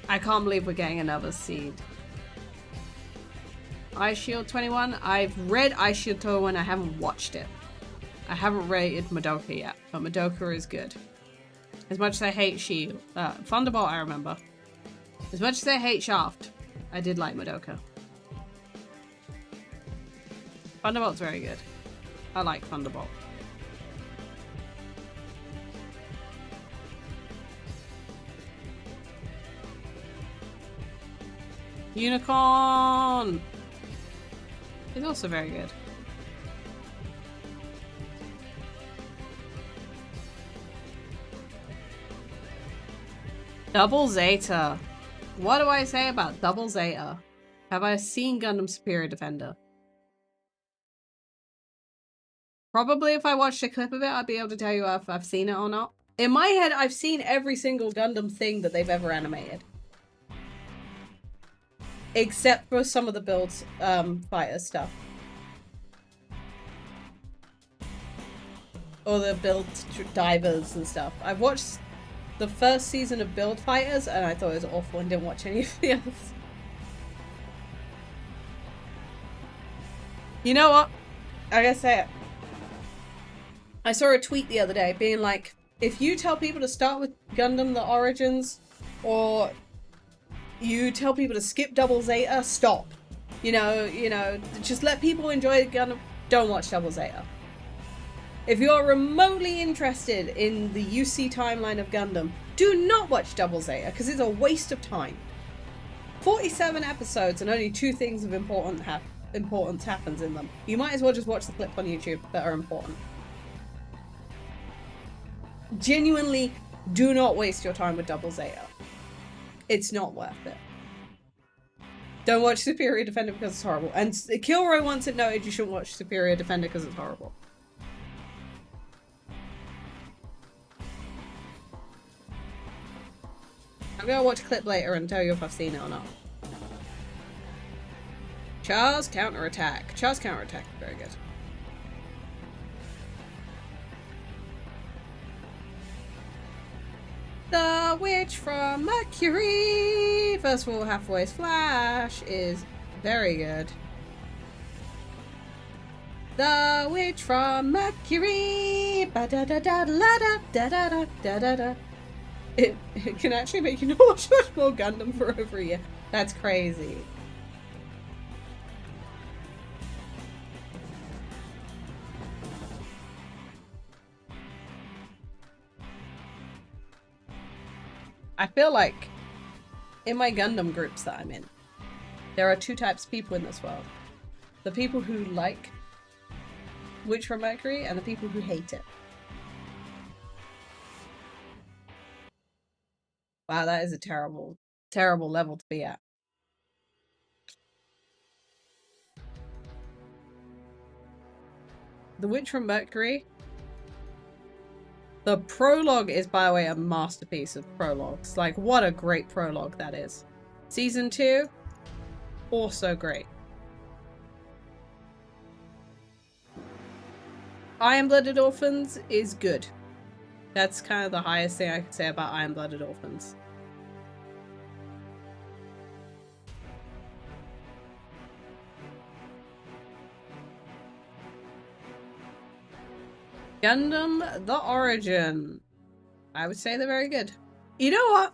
I can't believe we're getting another Seed. Ice Shield 21. I've read Ice Shield 21. I haven't watched it. I haven't rated Madoka yet. But Madoka is good. As much as I hate Shield. Thunderbolt, I remember. As much as I hate Shaft, I did like Madoka. Thunderbolt's very good. I like Thunderbolt. Unicorn! Is also very good. Double Zeta. What do I say about Double Zeta? Have I seen Gundam Superior Defender? Probably if I watched a clip of it, I'd be able to tell you if I've seen it or not. In my head, I've seen every single Gundam thing that they've ever animated. Except for some of the build fighter stuff. Or the build divers and stuff. I've watched the first season of Build Fighters and I thought it was awful and didn't watch any of the others. You know what? I gotta say it. I saw a tweet the other day being like, if you tell people to start with Gundam the Origins, or you tell people to skip Double Zeta, stop. You know, just let people enjoy Gundam. Don't watch Double Zeta. If you're remotely interested in the UC timeline of Gundam, do not watch Double Zeta, because it's a waste of time. 47 episodes and only 2 things of importance happens in them. You might as well just watch the clips on YouTube that are important. Genuinely, do not waste your time with Double Zeta. It's not worth it. Don't watch Superior Defender because it's horrible. And Kilroy once it noted you shouldn't watch Superior Defender because it's horrible. I'm gonna watch a clip later and tell you if I've seen it or not. Char's Counterattack. Char's Counterattack is very good. The Witch from Mercury! First of all, Hathaway's Flash is very good. The Witch from Mercury! Ba-da-da-da-da-da-da-da-da-da-da. It can actually make you not watch much more Gundam for over a year. That's crazy. I feel like in my Gundam groups that I'm in, there are 2 types of people in this world. The people who like Witch from Mercury and the people who hate it. Wow, that is a terrible, terrible level to be at. The Witch from Mercury. The prologue is, by the way, a masterpiece of prologues. Like, what a great prologue that is. Season 2, also great. Iron-Blooded Orphans is good. That's kind of the highest thing I can say about Iron-Blooded Orphans. Gundam The Origin. I would say they're very good. You know what?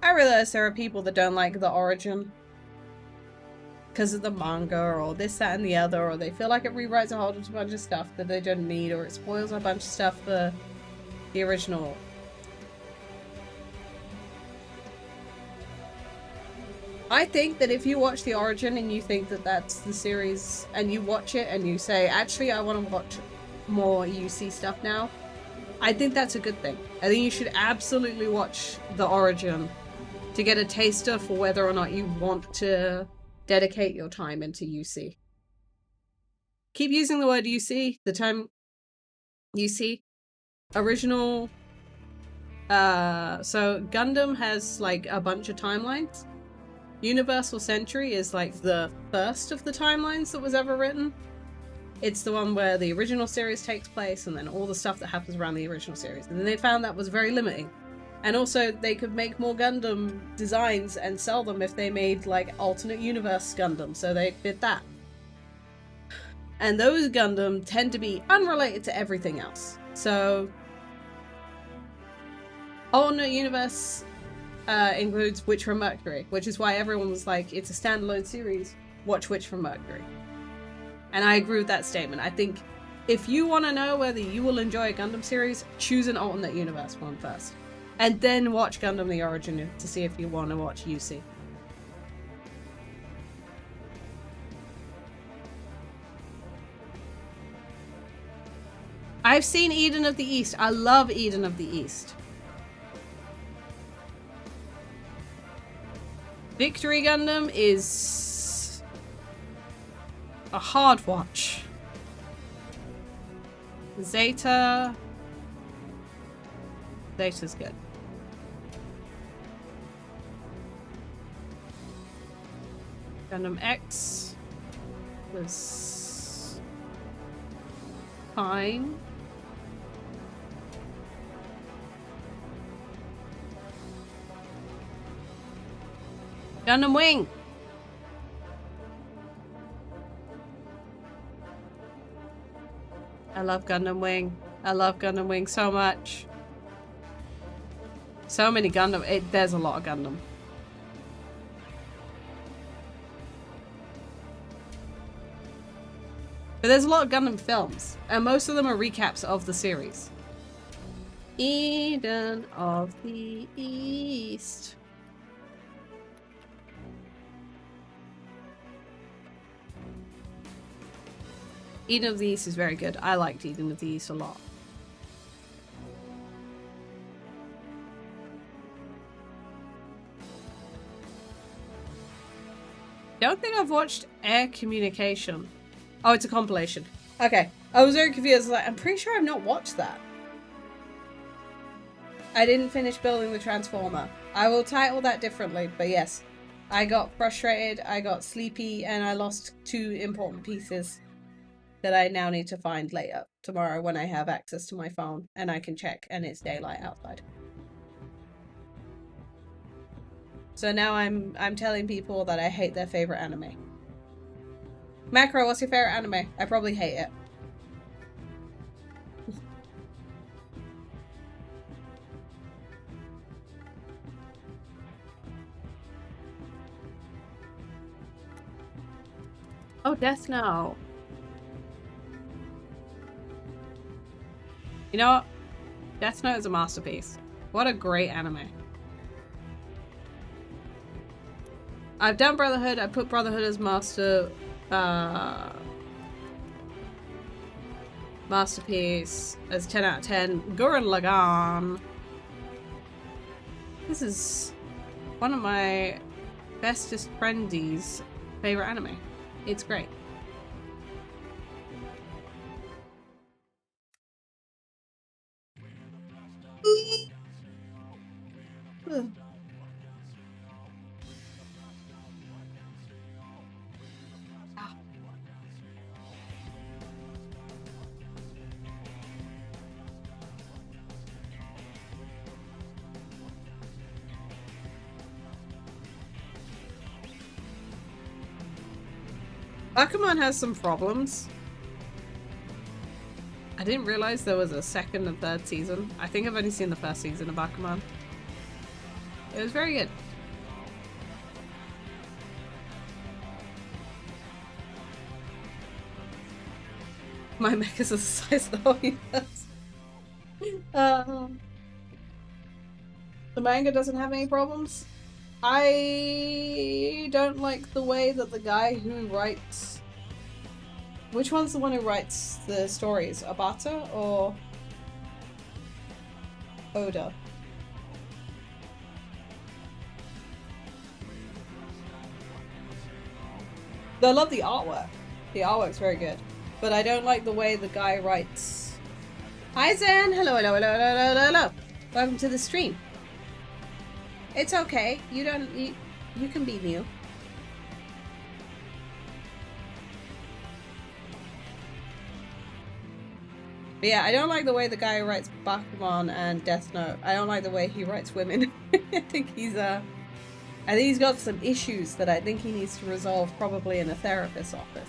I realize there are people that don't like The Origin because of the manga or this, that, and the other, or they feel like it rewrites a whole bunch of stuff that they don't need, or it spoils a bunch of stuff for the original. I think that if you watch The Origin and you think that that's the series, and you watch it and you say, actually, I want to watch more UC stuff now, I think that's a good thing. I think you should absolutely watch The Origin to get a taster for whether or not you want to dedicate your time into UC. Keep using the word UC, the time UC. Original. So Gundam has like a bunch of timelines. Universal Century is like the first of the timelines that was ever written. It's the one where the original series takes place and then all the stuff that happens around the original series. And then they found that was very limiting. And also, they could make more Gundam designs and sell them if they made, like, alternate universe Gundam, so they did that. And those Gundam tend to be unrelated to everything else. So, alternate universe includes Witch from Mercury, which is why everyone was like, it's a standalone series, watch Witch from Mercury. And I agree with that statement. I think if you want to know whether you will enjoy a Gundam series, choose an alternate universe one first. And then watch Gundam The Origin to see if you want to watch UC. I've seen Eden of the East. I love Eden of the East. Victory Gundam is a hard watch. Zeta's good. Gundam X was fine. Gundam Wing. I love Gundam Wing. I love Gundam Wing so much. So many Gundam. There's a lot of Gundam. But there's a lot of Gundam films, and most of them are recaps of the series. Eden of the East. Eden of the East is very good. I liked Eden of the East a lot. Don't think I've watched Air Communication. Oh, it's a compilation. Okay. I was very confused. Like, I'm pretty sure I've not watched that. I didn't finish building the Transformer. I will title that differently, but yes. I got frustrated, I got sleepy, and I lost 2 important pieces that I now need to find later, tomorrow, when I have access to my phone, and I can check, and it's daylight outside. So now I'm telling people that I hate their favorite anime. Macro, what's your favorite anime? I probably hate it. Oh, Death Note. You know what? Death Note is a masterpiece. What a great anime. I've done Brotherhood. I put Brotherhood as masterpiece as 10 out of 10. Gurren Lagann. This is one of my bestest friendies' favorite anime. It's great. Bakuman has some problems. I didn't realize there was a second and third season. I think I've only seen the first season of Bakuman. It was very good. My mech is the size of the whole universe. The manga doesn't have any problems. I don't like the way that the guy who writes... Which one's the one who writes the stories? Abata or Oda? I love the artwork. The artwork's very good. But I don't like the way the guy writes. Hi Zen! Hello, hello, hello, hello, hello, hello. Welcome to the stream. It's okay. You can be new. But yeah, I don't like the way the guy who writes Bakuman and Death Note. I don't like the way he writes women. I think he's got some issues that I think he needs to resolve probably in a therapist's office.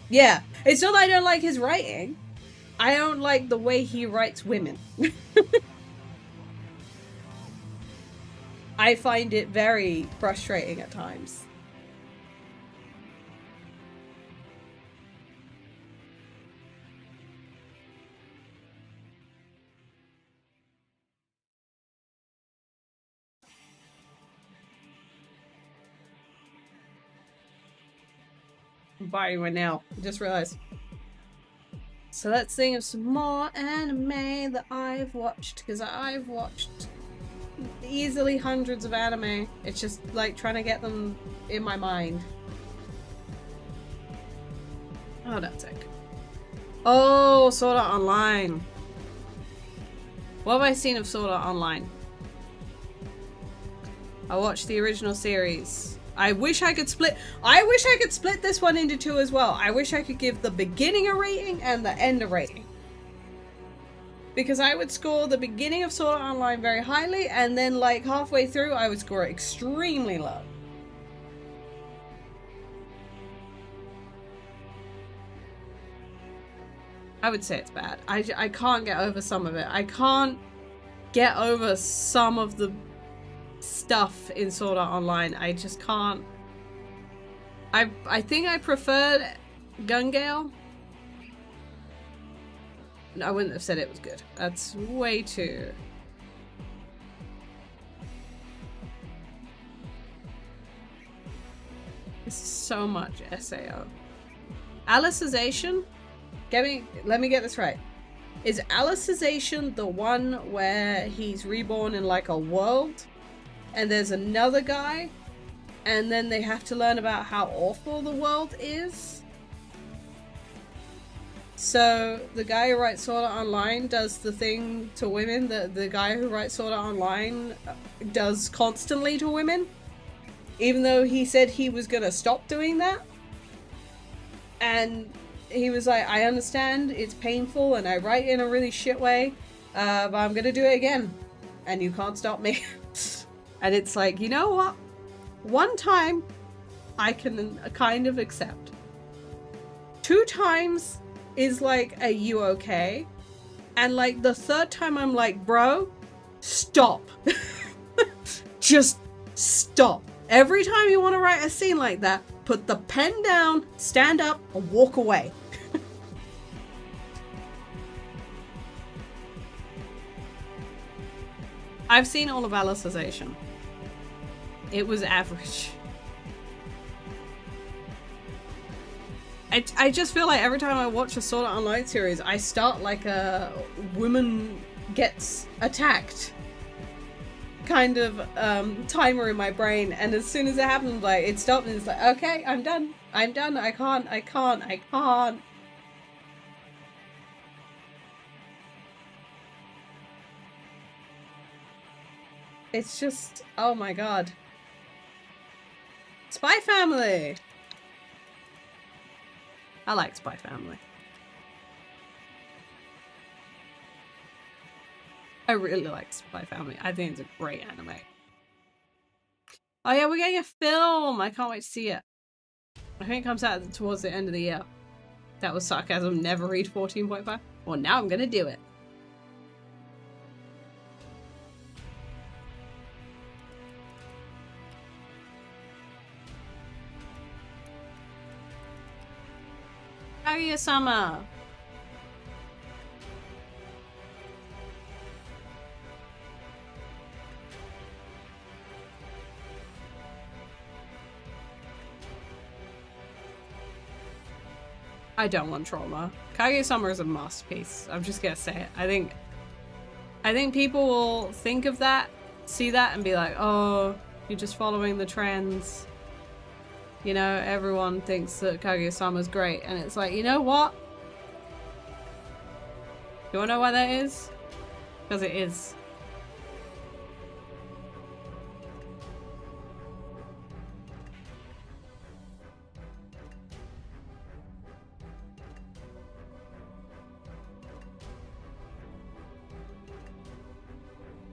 Yeah, it's not that I don't like his writing. I don't like the way he writes women. I find it very frustrating at times. I'm buying one now. I just realized. So let's think of some more anime that I've watched, because I've watched easily hundreds of anime. It's just like trying to get them in my mind. Oh, that's it. Oh, Sword Art Online. What have I seen of Sword Art Online? I watched the original series. I wish I could split this one into two as well. I wish I could give the beginning a rating and the end a rating. Because I would score the beginning of Sword Art Online very highly, and then like halfway through I would score it extremely low. I would say it's bad. I can't get over some of it. I can't get over some of the stuff in Sword Art Online. I just can't. I think I preferred Gun Gale. No, I wouldn't have said it was good. That's way too... It's so much SAO. Alicization? Let me get this right. Is Alicization the one where he's reborn in like a world and there's another guy and then they have to learn about how awful the world is? So the guy who writes Sword Art Online does the thing to women that the guy who writes Sword Art Online does constantly to women, even though he said he was gonna stop doing that. And he was like, I understand it's painful and I write in a really shit way, but I'm gonna do it again and you can't stop me. And it's like, you know what? One time I can kind of accept. 2 times is like, are you okay? And like the 3rd time I'm like, bro, stop. Just stop. Every time you want to write a scene like that, put the pen down, stand up, and walk away. I've seen all of Alicization. It was average. I just feel like every time I watch a Sword Art Online series, I start like a woman gets attacked kind of timer in my brain, and as soon as it happens, like it stops and it's like, okay, I'm done, I can't. It's just, oh my god. Spy Family! I like Spy Family. I really like Spy Family. I think it's a great anime. Oh yeah, we're getting a film! I can't wait to see it. I think it comes out towards the end of the year. That was sarcasm. Never read 14.5. Well, now I'm gonna do it. Kaguya-sama! I don't want trauma. Kaguya-sama is a masterpiece. I'm just gonna say it. I think people will think of that, see that, and be like, oh, you're just following the trends. You know, everyone thinks that Kaguya-sama's great, and it's like, you know what? You wanna know why that is? Because it is.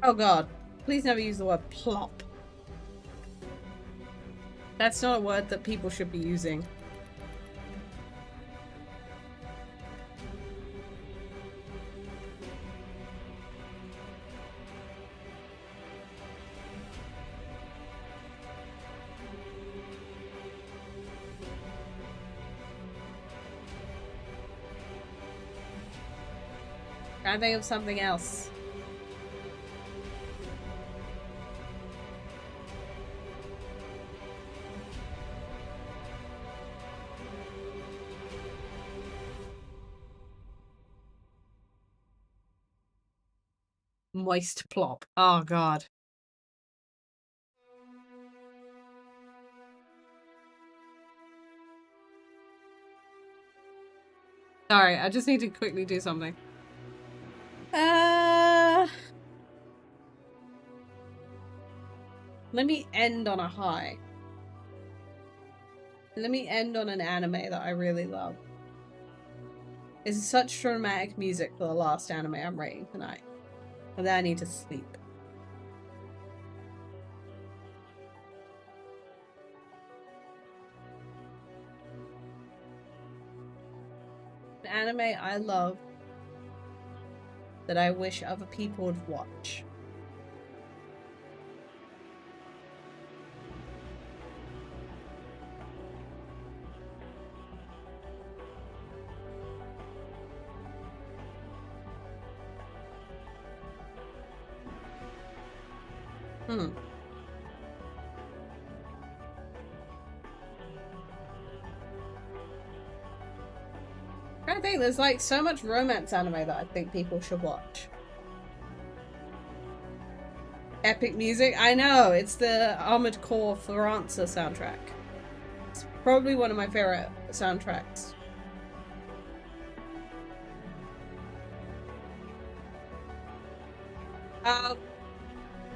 Oh god, please never use the word plop. That's not a word that people should be using. I think of something else. Moist plop. Oh god. Sorry, I just need to quickly do something. Let me end on a high. Let me end on an anime that I really love. It's such dramatic music for the last anime I'm rating tonight. And then I need to sleep. An anime I love that I wish other people would watch. I think there's like so much romance anime that I think people should watch. Epic music? I know, it's the Armored Core Florence soundtrack. It's probably one of my favorite soundtracks.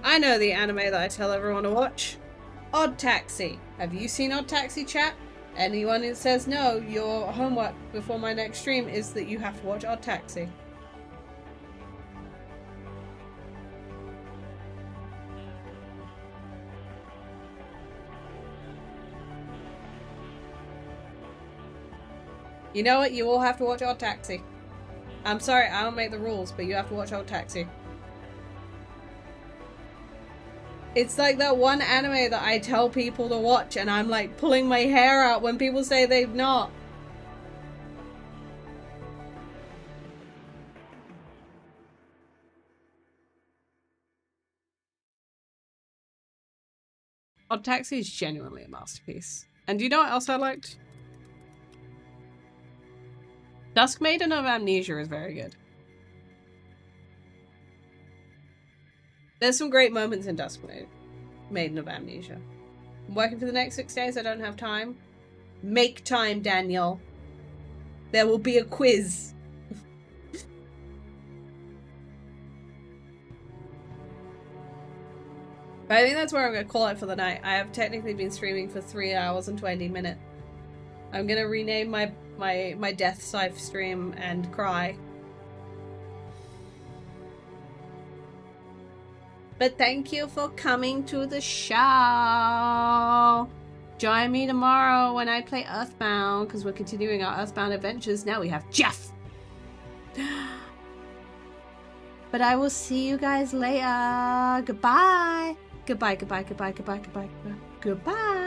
I know the anime that I tell everyone to watch. Odd Taxi. Have you seen Odd Taxi, chat? Anyone who says no, your homework before my next stream is that you have to watch Odd Taxi. You know what? You all have to watch Odd Taxi. I'm sorry, I don't make the rules, but you have to watch Odd Taxi. It's like that one anime that I tell people to watch and I'm like pulling my hair out when people say they've not. Odd Taxi is genuinely a masterpiece. And do you know what else I liked? Dusk Maiden of Amnesia is very good. There's some great moments in Dusk Maiden of Amnesia. I'm working for the next 6 days, I don't have time. Make time, Daniel. There will be a quiz. But I think that's where I'm going to call it for the night. I have technically been streaming for 3 hours and 20 minutes. I'm going to rename my Death Scythe stream and cry. But thank you for coming to the show. Join me tomorrow when I play Earthbound, because we're continuing our Earthbound adventures. Now we have Jeff. But I will see you guys later. Goodbye. Goodbye, goodbye, goodbye, goodbye, goodbye, goodbye. Goodbye.